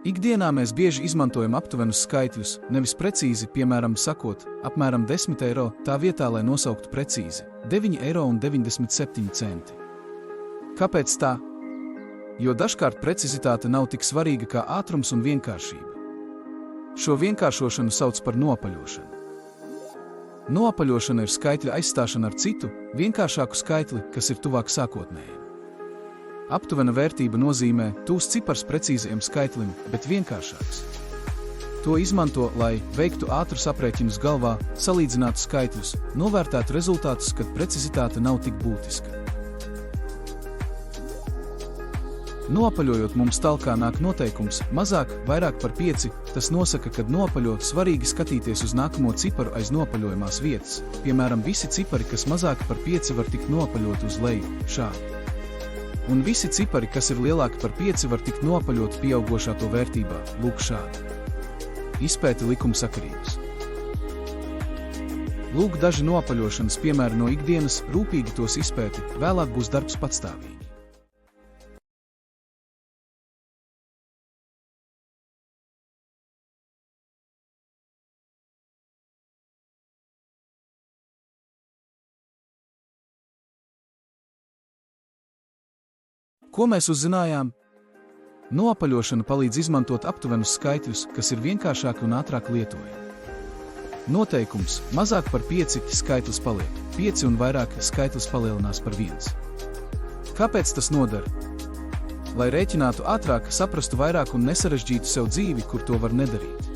Ikdienā mēs bieži izmantojam aptuvenus skaitļus, nevis precīzi, piemēram, sakot, apmēram 10 eiro, tā vietā, lai nosauktu precīzi 9,97 eiro. Kāpēc tā? Jo dažkārt precizitāte nav tik svarīga kā ātrums un vienkāršība. Šo vienkāršošanu sauc par noapaļošanu. Noapaļošana ir skaitļa aizstāšana ar citu, vienkāršāku skaitli, kas ir tuvāk sākotnējiem. Aptuvena vērtība nozīmē tūs cipars precīzajam skaitlim, bet vienkāršāks. To izmanto, lai veiktu ātrus aprēķinus galvā, salīdzinātu skaitļus, novērtētu rezultātus, kad precizitāte nav tik būtiska. Noapaļojot mums talkā nāk noteikums mazāk, vairāk par 5, tas nosaka, kad noapaļo svarīgi skatīties uz nākamo ciparu aiz noapaļojumās vietas. Piemēram, visi cipari, kas mazāk par 5 var tikt noapaļot uz leju, šādi. Un visi cipari, kas ir lielāki par 5, var tikt noapaļot pieaugošā to vērtībā, lūk šādi. Izpēti likumsakarības. Lūk daži noapaļošanas piemēri no ikdienas, rūpīgi tos izpēti, vēlāk būs darbs patstāvīgi. Ko mēs uzzinājām? Noapaļošana palīdz izmantot aptuvenus skaitļus, kas ir vienkāršāki un ātrāk lietojami. Noteikums – mazāk par 5 skaitlis paliek, 5 un vairāk skaitlis palielinās par 1. Kāpēc tas noder? Lai rēķinātu ātrāk, saprastu vairāk un nesarežģītu sev dzīvi, kur to var nedarīt.